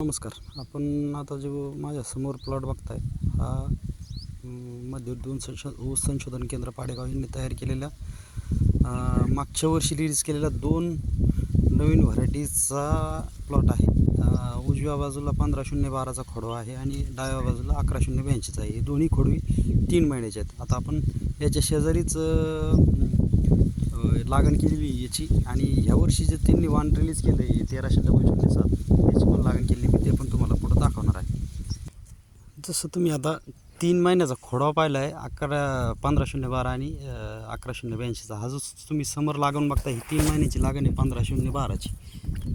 नमस्कार. आपण आता जो माझ्यासमोर प्लॉट बघताय हा मध्यवर्ती ऊस संशोधन केंद्र पाडेगाव यांनी तयार केलेल्या मागच्या वर्षी रिलीज केलेल्या 2 नवीन व्हरायटीचा प्लॉट आहे. उजव्या बाजूला 15012चा खोडवा आहे आणि डाव्या बाजूला 11082चा आहे. दोन्ही खोडवी 3 महिन्याचे आहेत. आता आपण याच्या शेजारीच लागण केलेली याची आणि ह्या वर्षी जे त्यांनी वाण रिलीज केलं आहे 1307 याची पण लागण केली मी ते पण तुम्हाला पुढं दाखवणार आहे. जसं तुम्ही आता 3 महिन्याचा खोडवा पाहिला आहे 15012 आणि 11082चा. हा जो तुम्ही समोर लागण बघता ही 3 महिन्याची लागण आहे 15012ची.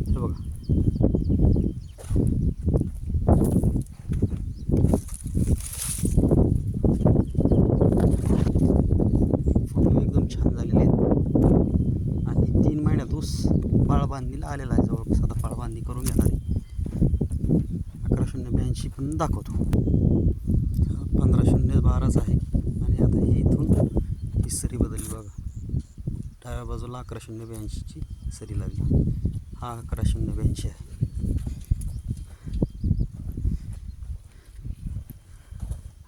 हे बघा फोटो एकदम छान झालेले आहेत आणि 3 महिन्यात ऊस पाळबांधणीला आलेला आहे. जवळपास आता पाळबांधणी करून घेणार आहे. 11082 पण दाखवतो. 15012च आहे आणि आता ही इथून ही सरी बदलली बघा. डाव्या बाजूला 11082ची सरी लागली. हा 11082 आहे.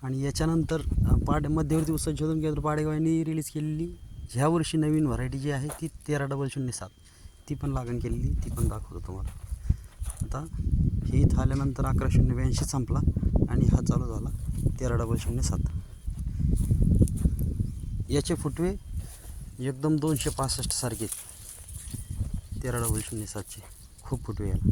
आणि याच्यानंतर मध्यवर्ती ऊस संशोधन केंद्र पाडेगाव यांनी रिलीज केलेली ह्या वर्षी नवीन व्हरायटी जी आहे ती 13007 ती पण लागण केलेली ती पण दाखवतो तुम्हाला. आता हे इथं आल्यानंतर 11082 संपला आणि हा चालू झाला 13007. याचे फुटवे एकदम 265 सारखे 13007चे खूप फुटवे याला.